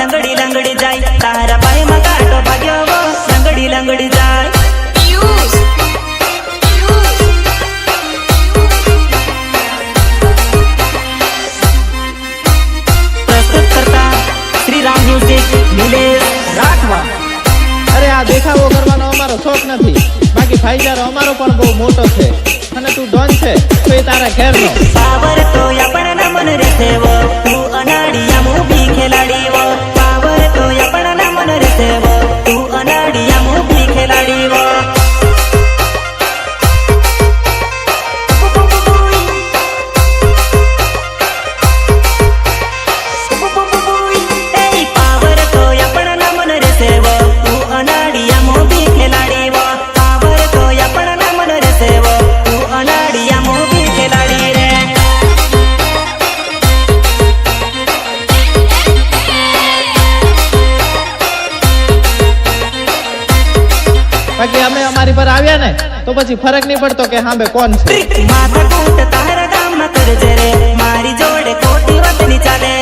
लंगड़ी लंगड़ी जाय तारा पाय में काटो भाग्यो वो लंगड़ी लंगड़ी जाय प्रस्तुत करता श्री राम म्यूजिक नीलेश राठवा। अरे आ देखावो करવાનો અમારો શોખ નથી, બાકી ભાઈચારો અમારો પણ બહુ મોટો છે અને તું ડોન છે તો એ તારા ઘેરનો पावर तो अपना मन रसेवो तू अनाड़िया मूवी खिलाड़ी वो पावर तो अपना मन रसेवो तू अनाड़िया मूवी खिलाड़ी वो पावर तो अपना मन रसेवो तू अनाड़िया मूवी खिलाड़ी वो पावर तो अपना मन रसेवो तू अनाड़िया मूवी खिलाड़ी रे। બાકી અમે અમારી પર આવ્યા ને તો પછી ફરક નહીં પડતો કે સામે કોણ છે। माथा कूट तारा दाम न कर जे रे मारी जोड़े कोटी वतनी चाले